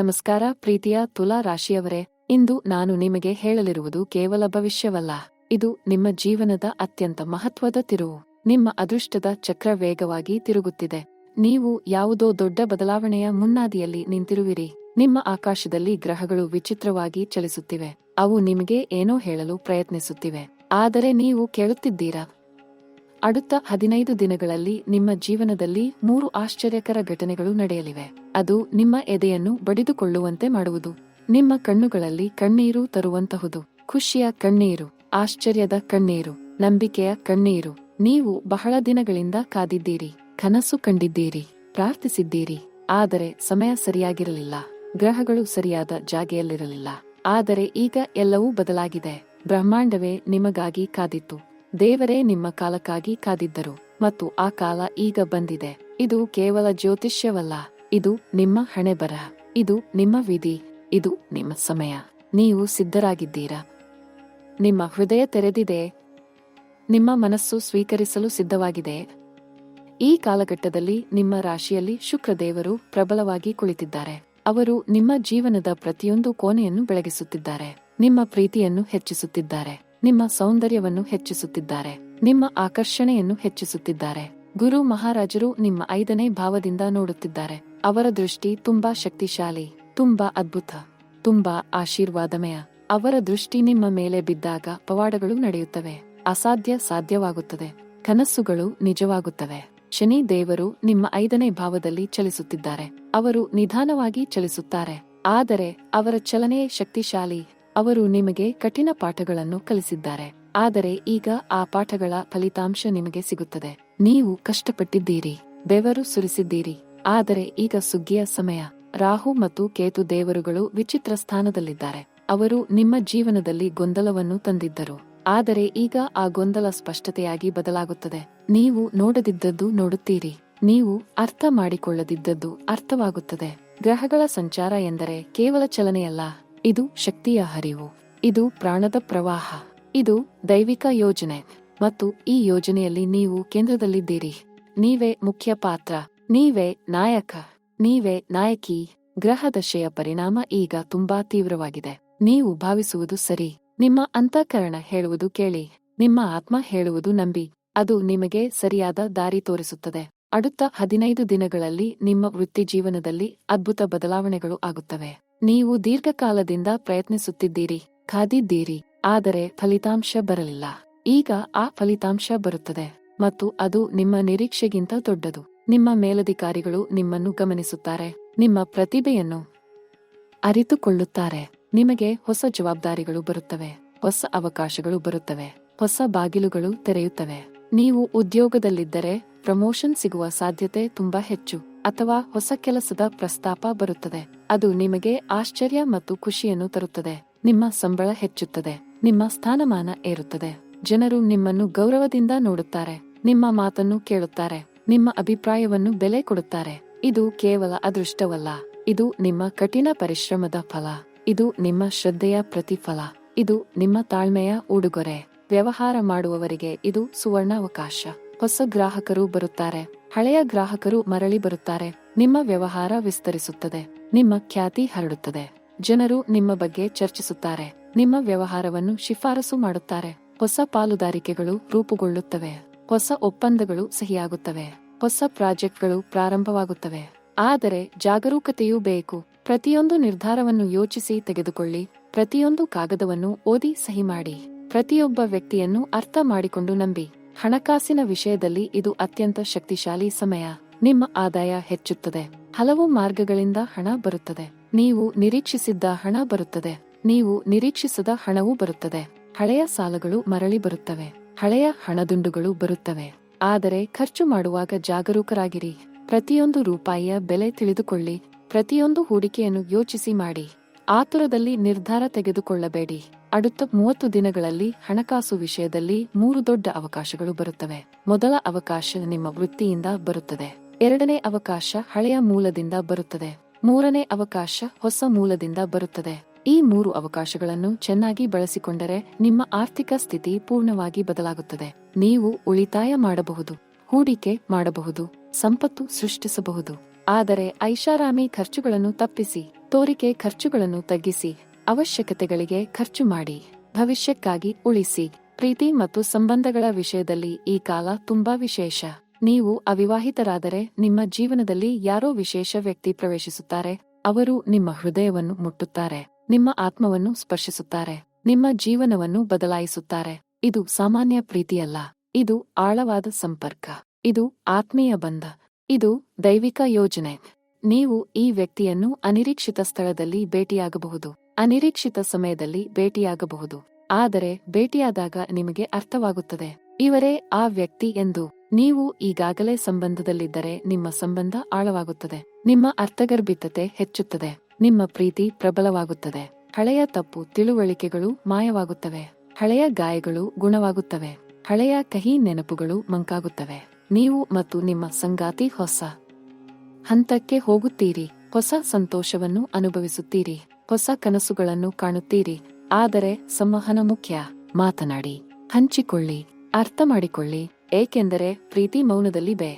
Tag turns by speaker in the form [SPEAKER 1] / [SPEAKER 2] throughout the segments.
[SPEAKER 1] ನಮಸ್ಕಾರ ಪ್ರೀತಿಯ ತುಲಾ ರಾಶಿಯವರೇ, ಇಂದು ನಾನು ನಿಮಗೆ ಹೇಳಲಿರುವುದು ಕೇವಲ ಭವಿಷ್ಯವಲ್ಲ. ಇದು ನಿಮ್ಮ ಜೀವನದ ಅತ್ಯಂತ ಮಹತ್ವದ ತಿರುವು. ನಿಮ್ಮ ಅದೃಷ್ಟದ ಚಕ್ರ ವೇಗವಾಗಿ ತಿರುಗುತ್ತಿದೆ. ನೀವು ಯಾವುದೋ ದೊಡ್ಡ ಬದಲಾವಣೆಯ ಮುನ್ನಾದಿಯಲ್ಲಿ ನಿಂತಿರುವಿರಿ. ನಿಮ್ಮ ಆಕಾಶದಲ್ಲಿ ಗ್ರಹಗಳು ವಿಚಿತ್ರವಾಗಿ ಚಲಿಸುತ್ತಿವೆ. ಅವು ನಿಮಗೆ ಏನೋ ಹೇಳಲು ಪ್ರಯತ್ನಿಸುತ್ತಿವೆ. ಆದರೆ ನೀವು ಕೇಳುತ್ತಿದ್ದೀರಾ? அடுத்த 15 ದಿನಗಳಲ್ಲಿ ನಿಮ್ಮ ಜೀವನದಲ್ಲಿ 3 ಆಶ್ಚರ್ಯಕರ ಘಟನೆಗಳು ನಡೆಯಲಿವೆ. ಅದು ನಿಮ್ಮ ಎದೆಯನ್ನು ಬಡಿದುಕೊಳ್ಳುವಂತೆ ಮಾಡುವುದು. ನಿಮ್ಮ ಕಣ್ಣುಗಳಲ್ಲಿ ಕಣ್ಣೀರು ತರುವಂತಹುದು. ಖುಷಿಯ ಕಣ್ಣೀರು, ಆಶ್ಚರ್ಯದ ಕಣ್ಣೀರು, ನಂಬಿಕೆಯ ಕಣ್ಣೀರು. ನೀವು ಬಹಳ ದಿನಗಳಿಂದ ಕಾದಿದ್ದೀರಿ, ಕನಸು ಕಂಡಿದ್ದೀರಿ, ಪ್ರಾರ್ಥಿಸಿದ್ದೀರಿ. ಆದರೆ ಸಮಯ ಸರಿಯಾಗಿರಲಿಲ್ಲ. ಗ್ರಹಗಳು ಸರಿಯಾದ ಜಾಗೆಯಲ್ಲಿರಲಿಲ್ಲ. ಆದರೆ ಈಗ ಎಲ್ಲವೂ ಬದಲಾಗಿದೆ. ಬ್ರಹ್ಮಾಂಡವೇ ನಿಮಗಾಗಿ ಕಾದಿತ್ತು. ದೇವರೇ ನಿಮ್ಮ ಕಾಲಕ್ಕಾಗಿ ಕಾದಿದ್ದರು ಮತ್ತು ಆ ಕಾಲ ಈಗ ಬಂದಿದೆ. ಇದು ಕೇವಲ ಜ್ಯೋತಿಷ್ಯವಲ್ಲ, ಇದು ನಿಮ್ಮ ಹಣೆಬರಹ, ಇದು ನಿಮ್ಮ ವಿಧಿ, ಇದು ನಿಮ್ಮ ಸಮಯ. ನೀವು ಸಿದ್ಧರಾಗಿದ್ದೀರಾ? ನಿಮ್ಮ ಹೃದಯ ತೆರೆದಿದೆ? ನಿಮ್ಮ ಮನಸ್ಸು ಸ್ವೀಕರಿಸಲು ಸಿದ್ಧವಾಗಿದೆ? ಈ ಕಾಲಘಟ್ಟದಲ್ಲಿ ನಿಮ್ಮ ರಾಶಿಯಲ್ಲಿ ಶುಕ್ರದೇವರು ಪ್ರಬಲವಾಗಿ ಕುಳಿತಿದ್ದಾರೆ. ಅವರು ನಿಮ್ಮ ಜೀವನದ ಪ್ರತಿಯೊಂದು ಕೋಣೆಯನ್ನು ಬೆಳಗಿಸುತ್ತಿದ್ದಾರೆ. ನಿಮ್ಮ ಪ್ರೀತಿಯನ್ನು ಹೆಚ್ಚಿಸುತ್ತಿದ್ದಾರೆ. ನಿಮ್ಮ ಸೌಂದರ್ಯವನ್ನು ಹೆಚ್ಚಿಸುತ್ತಿದ್ದಾರೆ. ನಿಮ್ಮ ಆಕರ್ಷಣೆಯನ್ನು ಹೆಚ್ಚಿಸುತ್ತಿದ್ದಾರೆ. ಗುರು ಮಹಾರಾಜರು ನಿಮ್ಮ 5ನೇ ಭಾವದಿಂದ ನೋಡುತ್ತಿದ್ದಾರೆ. ಅವರ ದೃಷ್ಟಿ ತುಂಬಾ ಶಕ್ತಿಶಾಲಿ, ತುಂಬಾ ಅದ್ಭುತ, ತುಂಬಾ ಆಶೀರ್ವಾದಮಯ. ಅವರ ದೃಷ್ಟಿ ನಿಮ್ಮ ಮೇಲೆ ಬಿದ್ದಾಗ ಪವಾಡಗಳು ನಡೆಯುತ್ತವೆ. ಅಸಾಧ್ಯ ಸಾಧ್ಯವಾಗುತ್ತದೆ. ಕನಸುಗಳು ನಿಜವಾಗುತ್ತವೆ. ಶನಿ ದೇವರು ನಿಮ್ಮ 5ನೇ ಭಾವದಲ್ಲಿ ಚಲಿಸುತ್ತಿದ್ದಾರೆ. ಅವರು ನಿಧಾನವಾಗಿ ಚಲಿಸುತ್ತಾರೆ, ಆದರೆ ಅವರ ಚಲನೆಯೇ ಶಕ್ತಿಶಾಲಿ. ಅವರು ನಿಮಗೆ ಕಠಿಣ ಪಾಠಗಳನ್ನು ಕಲಿಸಿದ್ದಾರೆ. ಆದರೆ ಈಗ ಆ ಪಾಠಗಳ ಫಲಿತಾಂಶ ನಿಮಗೆ ಸಿಗುತ್ತದೆ. ನೀವು ಕಷ್ಟಪಟ್ಟಿದ್ದೀರಿ, ಬೆವರು ಸುರಿಸಿದ್ದೀರಿ. ಆದರೆ ಈಗ ಸುಗ್ಗಿಯ ಸಮಯ. ರಾಹು ಮತ್ತು ಕೇತು ದೇವರುಗಳು ವಿಚಿತ್ರ ಸ್ಥಾನದಲ್ಲಿದ್ದಾರೆ. ಅವರು ನಿಮ್ಮ ಜೀವನದಲ್ಲಿ ಗೊಂದಲವನ್ನು ತಂದಿದ್ದರು. ಆದರೆ ಈಗ ಆ ಗೊಂದಲ ಸ್ಪಷ್ಟತೆಯಾಗಿ ಬದಲಾಗುತ್ತದೆ. ನೀವು ನೋಡದಿದ್ದದ್ದು ನೋಡುತ್ತೀರಿ. ನೀವು ಅರ್ಥ ಮಾಡಿಕೊಳ್ಳದಿದ್ದದ್ದು ಅರ್ಥವಾಗುತ್ತದೆ. ಗ್ರಹಗಳ ಸಂಚಾರ ಎಂದರೆ ಕೇವಲ ಚಲನೆಯಲ್ಲ, ಇದು ಶಕ್ತಿಯ ಹರಿವು. ಇದು ಪ್ರಾಣದ ಪ್ರವಾಹ. ಇದು ದೈವಿಕ ಯೋಜನೆ ಮತ್ತು ಈ ಯೋಜನೆಯಲ್ಲಿ ನೀವು ಕೇಂದ್ರದಲ್ಲಿದ್ದೀರಿ. ನೀವೇ ಮುಖ್ಯ ಪಾತ್ರ. ನೀವೇ ನಾಯಕ. ನೀವೇ ನಾಯಕಿ. ಗ್ರಹ ದಶೆಯ ಪರಿಣಾಮ ಈಗ ತುಂಬಾ ತೀವ್ರವಾಗಿದೆ. ನೀವು ಭಾವಿಸುವುದು ಸರಿ. ನಿಮ್ಮ ಅಂತಃಕರಣ ಹೇಳುವುದು ಕೇಳಿ. ನಿಮ್ಮ ಆತ್ಮ ಹೇಳುವುದು ನಂಬಿ. ಅದು ನಿಮಗೆ ಸರಿಯಾದ ದಾರಿ ತೋರಿಸುತ್ತದೆ. அடுத்த 15 ದಿನಗಳಲ್ಲಿ ನಿಮ್ಮ ವೃತ್ತಿ ಜೀವನದಲ್ಲಿ ಅದ್ಭುತ ಬದಲಾವಣೆಗಳು ಆಗುತ್ತವೆ. ನೀವು ದೀರ್ಘಕಾಲದಿಂದ ಪ್ರಯತ್ನಿಸುತ್ತಿದ್ದೀರಿ, ಕಾದಿದ್ದೀರಿ, ಆದರೆ ಫಲಿತಾಂಶ ಬರಲಿಲ್ಲ. ಈಗ ಆ ಫಲಿತಾಂಶ ಬರುತ್ತದೆ ಮತ್ತು ಅದು ನಿಮ್ಮ ನಿರೀಕ್ಷೆಗಿಂತ ದೊಡ್ಡದು. ನಿಮ್ಮ ಮೇಲಧಿಕಾರಿಗಳು ನಿಮ್ಮನ್ನು ಗಮನಿಸುತ್ತಾರೆ. ನಿಮ್ಮ ಪ್ರತಿಭೆಯನ್ನು ಅರಿತುಕೊಳ್ಳುತ್ತಾರೆ. ನಿಮಗೆ ಹೊಸ ಜವಾಬ್ದಾರಿಗಳು ಬರುತ್ತವೆ. ಹೊಸ ಅವಕಾಶಗಳು ಬರುತ್ತವೆ. ಹೊಸ ಬಾಗಿಲುಗಳು ತೆರೆಯುತ್ತವೆ. ನೀವು ಉದ್ಯೋಗದಲ್ಲಿದ್ದರೆ ಪ್ರಮೋಷನ್ ಸಿಗುವ ಸಾಧ್ಯತೆ ತುಂಬಾ ಹೆಚ್ಚು. ಅಥವಾ ಹೊಸ ಕೆಲಸದ ಪ್ರಸ್ತಾಪ ಬರುತ್ತದೆ. ಅದು ನಿಮಗೆ ಆಶ್ಚರ್ಯ ಮತ್ತು ಖುಷಿಯನ್ನು ತರುತ್ತದೆ. ನಿಮ್ಮ ಸಂಬಳ ಹೆಚ್ಚುತ್ತದೆ. ನಿಮ್ಮ ಸ್ಥಾನಮಾನ ಏರುತ್ತದೆ. ಜನರು ನಿಮ್ಮನ್ನು ಗೌರವದಿಂದ ನೋಡುತ್ತಾರೆ. ನಿಮ್ಮ ಮಾತನ್ನು ಕೇಳುತ್ತಾರೆ. ನಿಮ್ಮ ಅಭಿಪ್ರಾಯವನ್ನು ಬೆಲೆ ಕೊಡುತ್ತಾರೆ. ಇದು ಕೇವಲ ಅದೃಷ್ಟವಲ್ಲ, ಇದು ನಿಮ್ಮ ಕಠಿಣ ಪರಿಶ್ರಮದ ಫಲ. ಇದು ನಿಮ್ಮ ಶ್ರದ್ಧೆಯ ಪ್ರತಿಫಲ. ಇದು ನಿಮ್ಮ ತಾಳ್ಮೆಯ ಉಡುಗೊರೆ. ವ್ಯವಹಾರ ಮಾಡುವವರಿಗೆ ಇದು ಸುವರ್ಣಾವಕಾಶ. ಹೊಸ ಗ್ರಾಹಕರು ಬರುತ್ತಾರೆ. ಹಳೆಯ ಗ್ರಾಹಕರು ಮರಳಿ ಬರುತ್ತಾರೆ. ನಿಮ್ಮ ವ್ಯವಹಾರ ವಿಸ್ತರಿಸುತ್ತದೆ. ನಿಮ್ಮ ಖ್ಯಾತಿ ಹರಡುತ್ತದೆ. ಜನರು ನಿಮ್ಮ ಬಗ್ಗೆ ಚರ್ಚಿಸುತ್ತಾರೆ. ನಿಮ್ಮ ವ್ಯವಹಾರವನ್ನು ಶಿಫಾರಸು ಮಾಡುತ್ತಾರೆ. ಹೊಸ ಪಾಲುದಾರಿಕೆಗಳು ರೂಪುಗೊಳ್ಳುತ್ತವೆ. ಹೊಸ ಒಪ್ಪಂದಗಳು ಸಹಿಯಾಗುತ್ತವೆ. ಹೊಸ ಪ್ರಾಜೆಕ್ಟ್ಗಳು ಪ್ರಾರಂಭವಾಗುತ್ತವೆ. ಆದರೆ ಜಾಗರೂಕತೆಯೂ ಬೇಕು. ಪ್ರತಿಯೊಂದು ನಿರ್ಧಾರವನ್ನು ಯೋಚಿಸಿ ತೆಗೆದುಕೊಳ್ಳಿ. ಪ್ರತಿಯೊಂದು ಕಾಗದವನ್ನು ಓದಿ ಸಹಿ ಮಾಡಿ. ಪ್ರತಿಯೊಬ್ಬ ವ್ಯಕ್ತಿಯನ್ನು ಅರ್ಥ ಮಾಡಿಕೊಂಡು ನಂಬಿ. ಹಣಕಾಸಿನ ವಿಷಯದಲ್ಲಿ ಇದು ಅತ್ಯಂತ ಶಕ್ತಿಶಾಲಿ ಸಮಯ. ನಿಮ್ಮ ಆದಾಯ ಹೆಚ್ಚುತ್ತದೆ. ಹಲವು ಮಾರ್ಗಗಳಿಂದ ಹಣ ಬರುತ್ತದೆ. ನೀವು ನಿರೀಕ್ಷಿಸಿದ್ದ ಹಣ ಬರುತ್ತದೆ. ನೀವು ನಿರೀಕ್ಷಿಸದ ಹಣವೂ ಬರುತ್ತದೆ. ಹಳೆಯ ಸಾಲಗಳು ಮರಳಿ ಬರುತ್ತವೆ. ಹಳೆಯ ಹಣದುಂಡುಗಳು ಬರುತ್ತವೆ. ಆದರೆ ಖರ್ಚು ಮಾಡುವಾಗ ಜಾಗರೂಕರಾಗಿರಿ. ಪ್ರತಿಯೊಂದು ರೂಪಾಯಿಯ ಬೆಲೆ ತಿಳಿದುಕೊಳ್ಳಿ. ಪ್ರತಿಯೊಂದು ಹೂಡಿಕೆಯನ್ನು ಯೋಚಿಸಿ ಮಾಡಿ. ಆತುರದಲ್ಲಿ ನಿರ್ಧಾರ ತೆಗೆದುಕೊಳ್ಳಬೇಡಿ. அடுத்த 30 ದಿನಗಳಲ್ಲಿ ಹಣಕಾಸು ವಿಷಯದಲ್ಲಿ 3 ದೊಡ್ಡ ಅವಕಾಶಗಳು ಬರುತ್ತವೆ. ಮೊದಲ ಅವಕಾಶ ನಿಮ್ಮ ವೃತ್ತಿಯಿಂದ ಬರುತ್ತದೆ. ಎರಡನೇ ಅವಕಾಶ ಹಳೆಯ ಮೂಲದಿಂದ ಬರುತ್ತದೆ. ಮೂರನೇ ಅವಕಾಶ ಹೊಸ ಮೂಲದಿಂದ ಬರುತ್ತದೆ. ಈ 3 ಅವಕಾಶಗಳನ್ನು ಚೆನ್ನಾಗಿ ಬಳಸಿಕೊಂಡರೆ ನಿಮ್ಮ ಆರ್ಥಿಕ ಸ್ಥಿತಿ ಪೂರ್ಣವಾಗಿ ಬದಲಾಗುತ್ತದೆ. ನೀವು ಉಳಿತಾಯ ಮಾಡಬಹುದು, ಹೂಡಿಕೆ ಮಾಡಬಹುದು, ಸಂಪತ್ತು ಸೃಷ್ಟಿಸಬಹುದು. ಆದರೆ ಐಷಾರಾಮಿ ಖರ್ಚುಗಳನ್ನು ತಪ್ಪಿಸಿ. ತೋರಿಕೆ ಖರ್ಚುಗಳನ್ನು ತಗ್ಗಿಸಿ, ಅವಶ್ಯಕತೆಗಳಿಗೆ ಖರ್ಚು ಮಾಡಿ, ಭವಿಷ್ಯಕ್ಕಾಗಿ ಉಳಿಸಿ. ಪ್ರೀತಿ ಮತ್ತು ಸಂಬಂಧಗಳ ವಿಷಯದಲ್ಲಿ ಈ ಕಾಲ ತುಂಬಾ ವಿಶೇಷ. ನೀವು ಅವಿವಾಹಿತರಾದರೆ ನಿಮ್ಮ ಜೀವನದಲ್ಲಿ ಯಾರೋ ವಿಶೇಷ ವ್ಯಕ್ತಿ ಪ್ರವೇಶಿಸುತ್ತಾರೆ. ಅವರು ನಿಮ್ಮ ಹೃದಯವನ್ನು ಮುಟ್ಟುತ್ತಾರೆ, ನಿಮ್ಮ ಆತ್ಮವನ್ನು ಸ್ಪರ್ಶಿಸುತ್ತಾರೆ, ನಿಮ್ಮ ಜೀವನವನ್ನು ಬದಲಾಯಿಸುತ್ತಾರೆ. ಇದು ಸಾಮಾನ್ಯ ಪ್ರೀತಿಯಲ್ಲ, ಇದು ಆಳವಾದ ಸಂಪರ್ಕ, ಇದು ಆತ್ಮೀಯ ಬಂಧ, ಇದು ದೈವಿಕ ಯೋಜನೆ. ನೀವು ಈ ವ್ಯಕ್ತಿಯನ್ನು ಅನಿರೀಕ್ಷಿತ ಸ್ಥಳದಲ್ಲಿ ಭೇಟಿಯಾಗಬಹುದು, ಅನಿರೀಕ್ಷಿತ ಸಮಯದಲ್ಲಿ ಭೇಟಿಯಾಗಬಹುದು. ಆದರೆ ಭೇಟಿಯಾದಾಗ ನಿಮಗೆ ಅರ್ಥವಾಗುತ್ತದೆ, ಇವರೇ ಆ ವ್ಯಕ್ತಿ ಎಂದು. ನೀವು ಈಗಾಗಲೇ ಸಂಬಂಧದಲ್ಲಿದ್ದರೆ ನಿಮ್ಮ ಸಂಬಂಧ ಆಳವಾಗುತ್ತದೆ, ನಿಮ್ಮ ಅರ್ಥಗರ್ಭಿತತೆ ಹೆಚ್ಚುತ್ತದೆ, ನಿಮ್ಮ ಪ್ರೀತಿ ಪ್ರಬಲವಾಗುತ್ತದೆ. ಹಳೆಯ ತಪ್ಪು ತಿಳುವಳಿಕೆಗಳು ಮಾಯವಾಗುತ್ತವೆ, ಹಳೆಯ ಗಾಯಗಳು ಗುಣವಾಗುತ್ತವೆ, ಹಳೆಯ ಕಹಿ ನೆನಪುಗಳು ಮಂಕಾಗುತ್ತವೆ. ನೀವು ಮತ್ತು ನಿಮ್ಮ ಸಂಗಾತಿ ಹೊಸ ಹಂತಕ್ಕೆ ಹೋಗುತ್ತೀರಿ, ಹೊಸ ಸಂತೋಷವನ್ನು ಅನುಭವಿಸುತ್ತೀರಿ, ಹೊಸ ಕನಸುಗಳನ್ನು ಕಾಣುತ್ತೀರಿ. ಆದರೆ ಸಂವಹನ ಮುಖ್ಯ. ಮಾತನಾಡಿ, ಹಂಚಿಕೊಳ್ಳಿ, ಅರ್ಥ ಮಾಡಿಕೊಳ್ಳಿ, ಏಕೆಂದರೆ ಪ್ರೀತಿ ಮೌನದಲ್ಲಿ ಬೇ.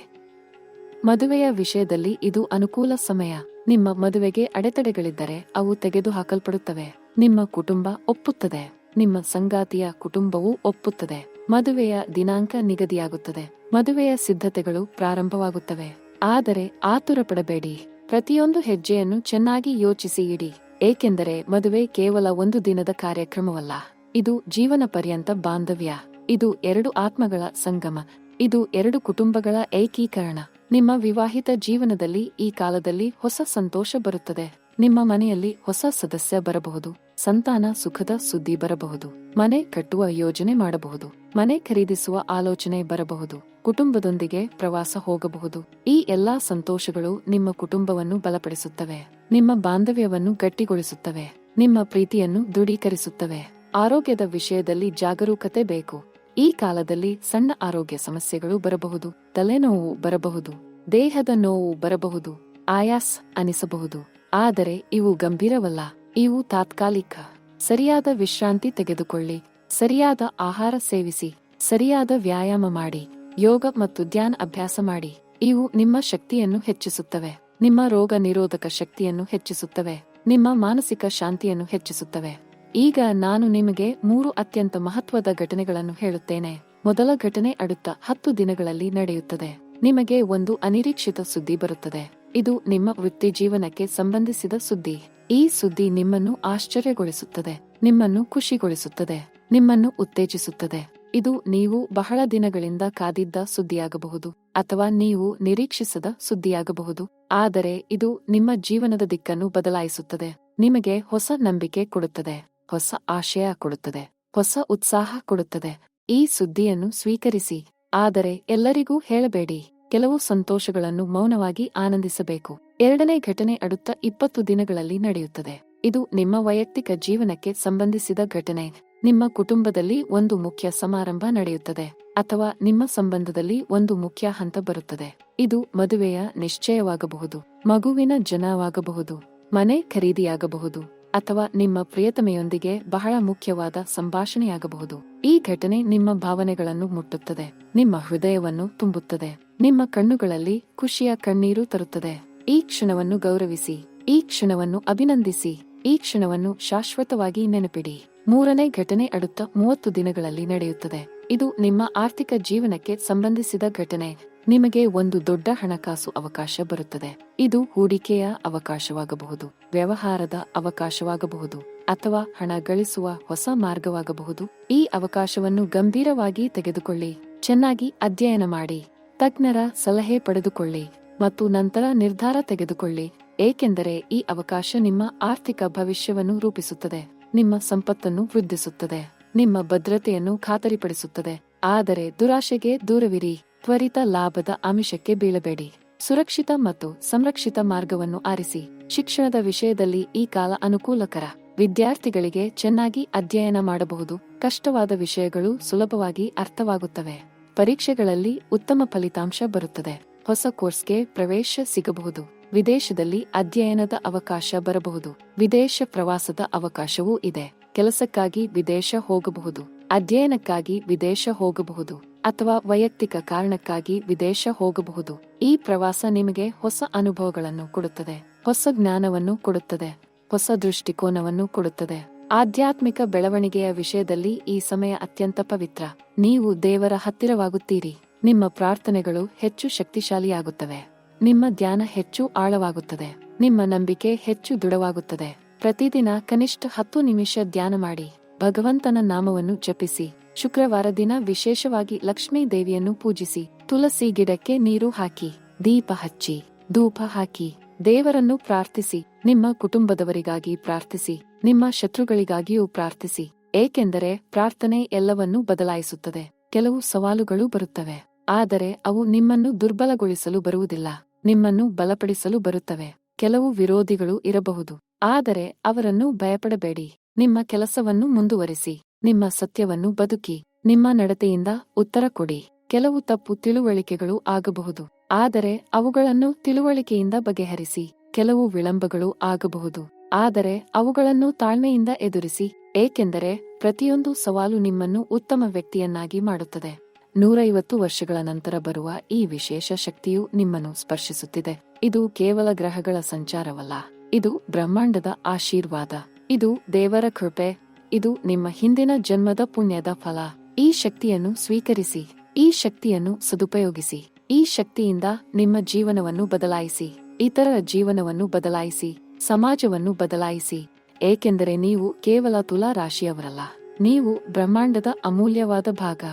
[SPEAKER 1] ಮದುವೆಯ ವಿಷಯದಲ್ಲಿ ಇದು ಅನುಕೂಲ ಸಮಯ. ನಿಮ್ಮ ಮದುವೆಗೆ ಅಡೆತಡೆಗಳಿದ್ದರೆ ಅವು ತೆಗೆದುಹಾಕಲ್ಪಡುತ್ತವೆ. ನಿಮ್ಮ ಕುಟುಂಬ ಒಪ್ಪುತ್ತದೆ, ನಿಮ್ಮ ಸಂಗಾತಿಯ ಕುಟುಂಬವೂ ಒಪ್ಪುತ್ತದೆ. ಮದುವೆಯ ದಿನಾಂಕ ನಿಗದಿಯಾಗುತ್ತದೆ, ಮದುವೆಯ ಸಿದ್ಧತೆಗಳು ಪ್ರಾರಂಭವಾಗುತ್ತವೆ. ಆದರೆ ಆತುರಪಡಬೇಡಿ, ಪ್ರತಿಯೊಂದು ಹೆಜ್ಜೆಯನ್ನು ಚೆನ್ನಾಗಿ ಯೋಚಿಸಿ ಇಡಿ. ಏಕೆಂದರೆ ಮದುವೆ ಕೇವಲ ಒಂದು ದಿನದ ಕಾರ್ಯಕ್ರಮವಲ್ಲ, ಇದು ಜೀವನ ಪರ್ಯಂತ ಬಾಂಧವ್ಯ. ಇದು ಎರಡು ಆತ್ಮಗಳ ಸಂಗಮ, ಇದು ಎರಡು ಕುಟುಂಬಗಳ ಏಕೀಕರಣ. ನಿಮ್ಮ ವಿವಾಹಿತ ಜೀವನದಲ್ಲಿ ಈ ಕಾಲದಲ್ಲಿ ಹೊಸ ಸಂತೋಷ ಬರುತ್ತದೆ. ನಿಮ್ಮ ಮನೆಯಲ್ಲಿ ಹೊಸ ಸದಸ್ಯ ಬರಬಹುದು, ಸಂತಾನ ಸುಖದ ಸುದ್ದಿ ಬರಬಹುದು, ಮನೆ ಕಟ್ಟುವ ಯೋಜನೆ ಮಾಡಬಹುದು, ಮನೆ ಖರೀದಿಸುವ ಆಲೋಚನೆ ಬರಬಹುದು, ಕುಟುಂಬದೊಂದಿಗೆ ಪ್ರವಾಸ ಹೋಗಬಹುದು. ಈ ಎಲ್ಲಾ ಸಂತೋಷಗಳು ನಿಮ್ಮ ಕುಟುಂಬವನ್ನು ಬಲಪಡಿಸುತ್ತವೆ, ನಿಮ್ಮ ಬಾಂಧವ್ಯವನ್ನು ಗಟ್ಟಿಗೊಳಿಸುತ್ತವೆ, ನಿಮ್ಮ ಪ್ರೀತಿಯನ್ನು ದೃಢೀಕರಿಸುತ್ತವೆ. ಆರೋಗ್ಯದ ವಿಷಯದಲ್ಲಿ ಜಾಗರೂಕತೆ ಬೇಕು. ಈ ಕಾಲದಲ್ಲಿ ಸಣ್ಣ ಆರೋಗ್ಯ ಸಮಸ್ಯೆಗಳು ಬರಬಹುದು, ತಲೆನೋವು ಬರಬಹುದು, ದೇಹದ ನೋವು ಬರಬಹುದು, ಆಯಾಸ ಅನಿಸಬಹುದು. ಆದರೆ ಇವು ಗಂಭೀರವಲ್ಲ, ಇವು ತಾತ್ಕಾಲಿಕ. ಸರಿಯಾದ ವಿಶ್ರಾಂತಿ ತೆಗೆದುಕೊಳ್ಳಿ, ಸರಿಯಾದ ಆಹಾರ ಸೇವಿಸಿ, ಸರಿಯಾದ ವ್ಯಾಯಾಮ ಮಾಡಿ, ಯೋಗ ಮತ್ತು ಧ್ಯಾನ ಅಭ್ಯಾಸ ಮಾಡಿ. ಇವು ನಿಮ್ಮ ಶಕ್ತಿಯನ್ನು ಹೆಚ್ಚಿಸುತ್ತವೆ, ನಿಮ್ಮ ರೋಗ ನಿರೋಧಕ ಶಕ್ತಿಯನ್ನು ಹೆಚ್ಚಿಸುತ್ತವೆ, ನಿಮ್ಮ ಮಾನಸಿಕ ಶಾಂತಿಯನ್ನು ಹೆಚ್ಚಿಸುತ್ತವೆ. ಈಗ ನಾನು ನಿಮಗೆ 3 ಅತ್ಯಂತ ಮಹತ್ವದ ಘಟನೆಗಳನ್ನು ಹೇಳುತ್ತೇನೆ. ಮೊದಲ ಘಟನೆ അടുത്ത 10 ದಿನಗಳಲ್ಲಿ ನಡೆಯುತ್ತದೆ. ನಿಮಗೆ ಒಂದು ಅನಿರೀಕ್ಷಿತ ಸುದ್ದಿ ಬರುತ್ತದೆ. ಇದು ನಿಮ್ಮ ವೃತ್ತಿ ಜೀವನಕ್ಕೆ ಸಂಬಂಧಿಸಿದ ಸುದ್ದಿ. ಈ ಸುದ್ದಿ ನಿಮ್ಮನ್ನು ಆಶ್ಚರ್ಯಗೊಳಿಸುತ್ತದೆ, ನಿಮ್ಮನ್ನು ಖುಷಿಗೊಳಿಸುತ್ತದೆ, ನಿಮ್ಮನ್ನು ಉತ್ತೇಜಿಸುತ್ತದೆ. ಇದು ನೀವು ಬಹಳ ದಿನಗಳಿಂದ ಕಾದಿದ್ದ ಸುದ್ದಿಯಾಗಬಹುದು, ಅಥವಾ ನೀವು ನಿರೀಕ್ಷಿಸದ ಸುದ್ದಿಯಾಗಬಹುದು. ಆದರೆ ಇದು ನಿಮ್ಮ ಜೀವನದ ದಿಕ್ಕನ್ನು ಬದಲಾಯಿಸುತ್ತದೆ, ನಿಮಗೆ ಹೊಸ ನಂಬಿಕೆ ಕೊಡುತ್ತದೆ, ಹೊಸ ಆಶಯ ಕೊಡುತ್ತದೆ, ಹೊಸ ಉತ್ಸಾಹ ಕೊಡುತ್ತದೆ. ಈ ಸುದ್ದಿಯನ್ನು ಸ್ವೀಕರಿಸಿ, ಆದರೆ ಎಲ್ಲರಿಗೂ ಹೇಳಬೇಡಿ. ಕೆಲವು ಸಂತೋಷಗಳನ್ನು ಮೌನವಾಗಿ ಆನಂದಿಸಬೇಕು. ಎರಡನೇ ಘಟನೆ അടുത്ത 20 ದಿನಗಳಲ್ಲಿ ನಡೆಯುತ್ತದೆ. ಇದು ನಿಮ್ಮ ವೈಯಕ್ತಿಕ ಜೀವನಕ್ಕೆ ಸಂಬಂಧಿಸಿದ ಘಟನೆ. ನಿಮ್ಮ ಕುಟುಂಬದಲ್ಲಿ ಒಂದು ಮುಖ್ಯ ಸಮಾರಂಭ ನಡೆಯುತ್ತದೆ, ಅಥವಾ ನಿಮ್ಮ ಸಂಬಂಧದಲ್ಲಿ ಒಂದು ಮುಖ್ಯ ಹಂತ ಬರುತ್ತದೆ. ಇದು ಮದುವೆಯ ನಿಶ್ಚಯವಾಗಬಹುದು, ಮಗುವಿನ ಜನನವಾಗಬಹುದು, ಮನೆ ಖರೀದಿಯಾಗಬಹುದು, ಅಥವಾ ನಿಮ್ಮ ಪ್ರಿಯತಮೆಯೊಂದಿಗೆ ಬಹಳ ಮುಖ್ಯವಾದ ಸಂಭಾಷಣೆಯಾಗಬಹುದು. ಈ ಘಟನೆ ನಿಮ್ಮ ಭಾವನೆಗಳನ್ನು ಮುಟ್ಟುತ್ತದೆ, ನಿಮ್ಮ ಹೃದಯವನ್ನು ತುಂಬುತ್ತದೆ, ನಿಮ್ಮ ಕಣ್ಣುಗಳಲ್ಲಿ ಖುಷಿಯ ಕಣ್ಣೀರು ತರುತ್ತದೆ. ಈ ಕ್ಷಣವನ್ನು ಗೌರವಿಸಿ, ಈ ಕ್ಷಣವನ್ನು ಅಭಿನಂದಿಸಿ, ಈ ಕ್ಷಣವನ್ನು ಶಾಶ್ವತವಾಗಿ ನೆನಪಿಡಿ. ಮೂರನೇ ಘಟನೆ അടുത്ത 30 ದಿನಗಳಲ್ಲಿ ನಡೆಯುತ್ತದೆ. ಇದು ನಿಮ್ಮ ಆರ್ಥಿಕ ಜೀವನಕ್ಕೆ ಸಂಬಂಧಿಸಿದ ಘಟನೆ. ನಿಮಗೆ ಒಂದು ದೊಡ್ಡ ಹಣಕಾಸು ಅವಕಾಶ ಬರುತ್ತದೆ. ಇದು ಹೂಡಿಕೆಯ ಅವಕಾಶವಾಗಬಹುದು, ವ್ಯವಹಾರದ ಅವಕಾಶವಾಗಬಹುದು, ಅಥವಾ ಹಣ ಗಳಿಸುವ ಹೊಸ ಮಾರ್ಗವಾಗಬಹುದು. ಈ ಅವಕಾಶವನ್ನು ಗಂಭೀರವಾಗಿ ತೆಗೆದುಕೊಳ್ಳಿ, ಚೆನ್ನಾಗಿ ಅಧ್ಯಯನ ಮಾಡಿ, ತಜ್ಞರ ಸಲಹೆ ಪಡೆದುಕೊಳ್ಳಿ ಮತ್ತು ನಂತರ ನಿರ್ಧಾರ ತೆಗೆದುಕೊಳ್ಳಿ. ಏಕೆಂದರೆ ಈ ಅವಕಾಶ ನಿಮ್ಮ ಆರ್ಥಿಕ ಭವಿಷ್ಯವನ್ನು ರೂಪಿಸುತ್ತದೆ, ನಿಮ್ಮ ಸಂಪತ್ತನ್ನು ವೃದ್ಧಿಸುತ್ತದೆ, ನಿಮ್ಮ ಭದ್ರತೆಯನ್ನು ಖಾತರಿಪಡಿಸುತ್ತದೆ. ಆದರೆ ದುರಾಶೆಗೆ ದೂರವಿರಿ, ತ್ವರಿತ ಲಾಭದ ಆಮಿಷಕ್ಕೆ ಬೀಳಬೇಡಿ. ಸುರಕ್ಷಿತ ಮತ್ತು ಸಂರಕ್ಷಿತ ಮಾರ್ಗವನ್ನು ಆರಿಸಿ. ಶಿಕ್ಷಣದ ವಿಷಯದಲ್ಲಿ ಈ ಕಾಲ ಅನುಕೂಲಕರ. ವಿದ್ಯಾರ್ಥಿಗಳಿಗೆ ಚೆನ್ನಾಗಿ ಅಧ್ಯಯನ ಮಾಡಬಹುದು, ಕಷ್ಟವಾದ ವಿಷಯಗಳು ಸುಲಭವಾಗಿ ಅರ್ಥವಾಗುತ್ತವೆ. ಪರೀಕ್ಷೆಗಳಲ್ಲಿ ಉತ್ತಮ ಫಲಿತಾಂಶ ಬರುತ್ತದೆ. ಹೊಸ ಕೋರ್ಸ್ಗೆ ಪ್ರವೇಶ ಸಿಗಬಹುದು. ವಿದೇಶದಲ್ಲಿ ಅಧ್ಯಯನದ ಅವಕಾಶ ಬರಬಹುದು. ವಿದೇಶ ಪ್ರವಾಸದ ಅವಕಾಶವೂ ಇದೆ. ಕೆಲಸಕ್ಕಾಗಿ ವಿದೇಶ ಹೋಗಬಹುದು, ಅಧ್ಯಯನಕ್ಕಾಗಿ ವಿದೇಶ ಹೋಗಬಹುದು, ಅಥವಾ ವೈಯಕ್ತಿಕ ಕಾರಣಕ್ಕಾಗಿ ವಿದೇಶ ಹೋಗಬಹುದು. ಈ ಪ್ರವಾಸ ನಿಮಗೆ ಹೊಸ ಅನುಭವಗಳನ್ನು ಕೊಡುತ್ತದೆ. ಹೊಸ ಜ್ಞಾನವನ್ನು ಕೊಡುತ್ತದೆ, ಹೊಸ ದೃಷ್ಟಿಕೋನವನ್ನು ಕೊಡುತ್ತದೆ. ಆಧ್ಯಾತ್ಮಿಕ ಬೆಳವಣಿಗೆಯ ವಿಷಯದಲ್ಲಿ ಈ ಸಮಯ ಅತ್ಯಂತ ಪವಿತ್ರ. ನೀವು ದೇವರ ಹತ್ತಿರವಾಗುತ್ತೀರಿ. ನಿಮ್ಮ ಪ್ರಾರ್ಥನೆಗಳು ಹೆಚ್ಚು ಶಕ್ತಿಶಾಲಿಯಾಗುತ್ತವೆ. ನಿಮ್ಮ ಧ್ಯಾನ ಹೆಚ್ಚು ಆಳವಾಗುತ್ತದೆ. ನಿಮ್ಮ ನಂಬಿಕೆ ಹೆಚ್ಚು ದೃಢವಾಗುತ್ತದೆ. ಪ್ರತಿದಿನ ಕನಿಷ್ಠ 10 ನಿಮಿಷ ಧ್ಯಾನ ಮಾಡಿ. ಭಗವಂತನ ನಾಮವನ್ನು ಜಪಿಸಿ. ಶುಕ್ರವಾರ ದಿನ ವಿಶೇಷವಾಗಿ ಲಕ್ಷ್ಮೀ ದೇವಿಯನ್ನು ಪೂಜಿಸಿ. ತುಳಸಿ ಗಿಡಕ್ಕೆ ನೀರು ಹಾಕಿ, ದೀಪ ಹಚ್ಚಿ, ಧೂಪ ಹಾಕಿ, ದೇವರನ್ನು ಪ್ರಾರ್ಥಿಸಿ. ನಿಮ್ಮ ಕುಟುಂಬದವರಿಗಾಗಿ ಪ್ರಾರ್ಥಿಸಿ, ನಿಮ್ಮ ಶತ್ರುಗಳಿಗಾಗಿಯೂ ಪ್ರಾರ್ಥಿಸಿ. ಏಕೆಂದರೆ ಪ್ರಾರ್ಥನೆ ಎಲ್ಲವನ್ನೂ ಬದಲಾಯಿಸುತ್ತದೆ. ಕೆಲವು ಸವಾಲುಗಳು ಬರುತ್ತವೆ, ಆದರೆ ಅವು ನಿಮ್ಮನ್ನು ದುರ್ಬಲಗೊಳಿಸಲು ಬರುವುದಿಲ್ಲ, ನಿಮ್ಮನ್ನು ಬಲಪಡಿಸಲು ಬರುತ್ತವೆ. ಕೆಲವು ವಿರೋಧಿಗಳು ಇರಬಹುದು, ಆದರೆ ಅವರನ್ನು ಭಯಪಡಬೇಡಿ. ನಿಮ್ಮ ಕೆಲಸವನ್ನು ಮುಂದುವರಿಸಿ, ನಿಮ್ಮ ಸತ್ಯವನ್ನು ಬದುಕಿ, ನಿಮ್ಮ ನಡತೆಯಿಂದ ಉತ್ತರ ಕೊಡಿ. ಕೆಲವು ತಪ್ಪು ತಿಳುವಳಿಕೆಗಳು ಆಗಬಹುದು, ಆದರೆ ಅವುಗಳನ್ನು ತಿಳುವಳಿಕೆಯಿಂದ ಬಗೆಹರಿಸಿ. ಕೆಲವು ವಿಳಂಬಗಳು ಆಗಬಹುದು, ಆದರೆ ಅವುಗಳನ್ನು ತಾಳ್ಮೆಯಿಂದ ಎದುರಿಸಿ. ಏಕೆಂದರೆ ಪ್ರತಿಯೊಂದು ಸವಾಲು ನಿಮ್ಮನ್ನು ಉತ್ತಮ ವ್ಯಕ್ತಿಯನ್ನಾಗಿ ಮಾಡುತ್ತದೆ. 150 ವರ್ಷಗಳ ನಂತರ ಬರುವ ಈ ವಿಶೇಷ ಶಕ್ತಿಯು ನಿಮ್ಮನ್ನು ಸ್ಪರ್ಶಿಸುತ್ತಿದೆ. ಇದು ಕೇವಲ ಗ್ರಹಗಳ ಸಂಚಾರವಲ್ಲ, ಇದು ಬ್ರಹ್ಮಾಂಡದ ಆಶೀರ್ವಾದ. ಇದು ದೇವರ ಕೃಪೆ. ಇದು ನಿಮ್ಮ ಹಿಂದಿನ ಜನ್ಮದ ಪುಣ್ಯದ ಫಲ. ಈ ಶಕ್ತಿಯನ್ನು ಸ್ವೀಕರಿಸಿ, ಈ ಶಕ್ತಿಯನ್ನು ಸದುಪಯೋಗಿಸಿ. ಈ ಶಕ್ತಿಯಿಂದ ನಿಮ್ಮ ಜೀವನವನ್ನು ಬದಲಾಯಿಸಿ, ಇತರರ ಜೀವನವನ್ನು ಬದಲಾಯಿಸಿ, ಸಮಾಜವನ್ನು ಬದಲಾಯಿಸಿ. ಏಕೆಂದರೆ ನೀವು ಕೇವಲ ತುಲಾ ರಾಶಿಯವರಲ್ಲ, ನೀವು ಬ್ರಹ್ಮಾಂಡದ ಅಮೂಲ್ಯವಾದ ಭಾಗ.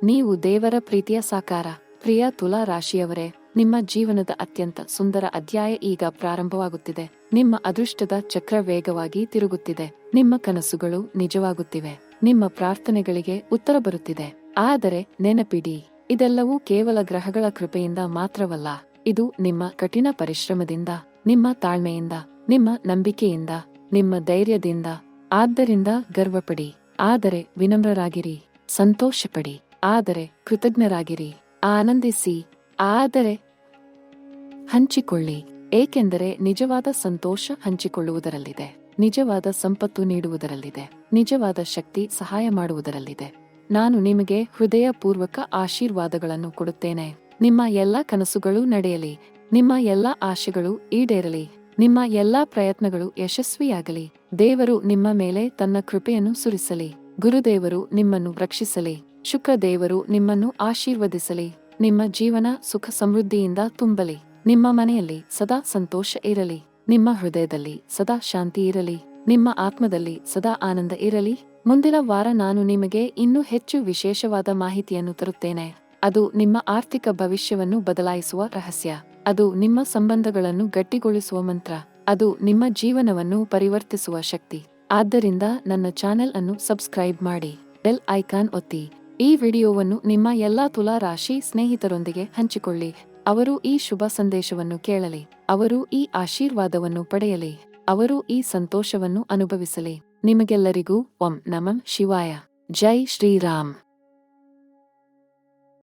[SPEAKER 1] ನೀವು ದೇವರ ಪ್ರೀತಿಯ ಸಾಕಾರ. ಪ್ರಿಯ ತುಲಾ ರಾಶಿಯವರೇ, ನಿಮ್ಮ ಜೀವನದ ಅತ್ಯಂತ ಸುಂದರ ಅಧ್ಯಾಯ ಈಗ ಪ್ರಾರಂಭವಾಗುತ್ತಿದೆ. ನಿಮ್ಮ ಅದೃಷ್ಟದ ಚಕ್ರ ವೇಗವಾಗಿ ತಿರುಗುತ್ತಿದೆ. ನಿಮ್ಮ ಕನಸುಗಳು ನಿಜವಾಗುತ್ತಿವೆ. ನಿಮ್ಮ ಪ್ರಾರ್ಥನೆಗಳಿಗೆ ಉತ್ತರ ಬರುತ್ತಿದೆ. ಆದರೆ ನೆನಪಿಡಿ, ಇದೆಲ್ಲವೂ ಕೇವಲ ಗ್ರಹಗಳ ಕೃಪೆಯಿಂದ ಮಾತ್ರವಲ್ಲ. ಇದು ನಿಮ್ಮ ಕಠಿಣ ಪರಿಶ್ರಮದಿಂದ, ನಿಮ್ಮ ತಾಳ್ಮೆಯಿಂದ, ನಿಮ್ಮ ನಂಬಿಕೆಯಿಂದ, ನಿಮ್ಮ ಧೈರ್ಯದಿಂದ. ಆದ್ದರಿಂದ ಗರ್ವಪಡಿ, ಆದರೆ ವಿನಮ್ರರಾಗಿರಿ. ಸಂತೋಷಪಡಿ, ಆದರೆ ಕೃತಜ್ಞರಾಗಿರಿ. ಆನಂದಿಸಿ, ಆದರೆ ಹಂಚಿಕೊಳ್ಳಿ. ಏಕೆಂದರೆ ನಿಜವಾದ ಸಂತೋಷ ಹಂಚಿಕೊಳ್ಳುವುದರಲ್ಲಿದೆ. ನಿಜವಾದ ಸಂಪತ್ತು ನೀಡುವುದರಲ್ಲಿದೆ. ನಿಜವಾದ ಶಕ್ತಿ ಸಹಾಯ ಮಾಡುವುದರಲ್ಲಿದೆ. ನಾನು ನಿಮಗೆ ಹೃದಯಪೂರ್ವಕ ಆಶೀರ್ವಾದಗಳನ್ನು ಕೊಡುತ್ತೇನೆ. ನಿಮ್ಮ ಎಲ್ಲ ಕನಸುಗಳು ನಡೆಯಲಿ. ನಿಮ್ಮ ಎಲ್ಲ ಆಶೆಗಳು ಈಡೇರಲಿ. ನಿಮ್ಮ ಎಲ್ಲಾ ಪ್ರಯತ್ನಗಳು ಯಶಸ್ವಿಯಾಗಲಿ. ದೇವರು ನಿಮ್ಮ ಮೇಲೆ ತನ್ನ ಕೃಪೆಯನ್ನು ಸುರಿಸಲಿ. ಗುರುದೇವರು ನಿಮ್ಮನ್ನು ರಕ್ಷಿಸಲಿ. ಶುಕ್ರದೇವರು ನಿಮ್ಮನ್ನು ಆಶೀರ್ವದಿಸಲಿ. ನಿಮ್ಮ ಜೀವನ ಸುಖ ಸಮೃದ್ಧಿಯಿಂದ ತುಂಬಲಿ. ನಿಮ್ಮ ಮನೆಯಲ್ಲಿ ಸದಾ ಸಂತೋಷ ಇರಲಿ. ನಿಮ್ಮ ಹೃದಯದಲ್ಲಿ ಸದಾ ಶಾಂತಿ ಇರಲಿ. ನಿಮ್ಮ ಆತ್ಮದಲ್ಲಿ ಸದಾ ಆನಂದ ಇರಲಿ. ಮುಂದಿನ ವಾರ ನಾನು ನಿಮಗೆ ಇನ್ನೂ ಹೆಚ್ಚು ವಿಶೇಷವಾದ ಮಾಹಿತಿಯನ್ನು ತರುತ್ತೇನೆ. ಅದು ನಿಮ್ಮ ಆರ್ಥಿಕ ಭವಿಷ್ಯವನ್ನು ಬದಲಾಯಿಸುವ ರಹಸ್ಯ. ಅದು ನಿಮ್ಮ ಸಂಬಂಧಗಳನ್ನು ಗಟ್ಟಿಗೊಳಿಸುವ ಮಂತ್ರ. ಅದು ನಿಮ್ಮ ಜೀವನವನ್ನು ಪರಿವರ್ತಿಸುವ ಶಕ್ತಿ. ಆದ್ದರಿಂದ ನನ್ನ ಚಾನೆಲ್ ಅನ್ನು ಸಬ್ಸ್ಕ್ರೈಬ್ ಮಾಡಿ, ಬೆಲ್ ಐಕಾನ್ ಒತ್ತಿ. ಈ ವಿಡಿಯೋವನ್ನು ನಿಮ್ಮ ಎಲ್ಲಾ ತುಲಾ ರಾಶಿ ಸ್ನೇಹಿತರೊಂದಿಗೆ ಹಂಚಿಕೊಳ್ಳಿ. ಅವರು ಈ ಶುಭ ಸಂದೇಶವನ್ನು ಕೇಳಲಿ. ಅವರು ಈ ಆಶೀರ್ವಾದವನ್ನು ಪಡೆಯಲಿ. ಅವರು ಈ ಸಂತೋಷವನ್ನು ಅನುಭವಿಸಲಿ. ನಿಮಗೆಲ್ಲರಿಗೂ ಓಂ ನಮಃ ಶಿವಾಯ. ಜೈ ಶ್ರೀರಾಮ್.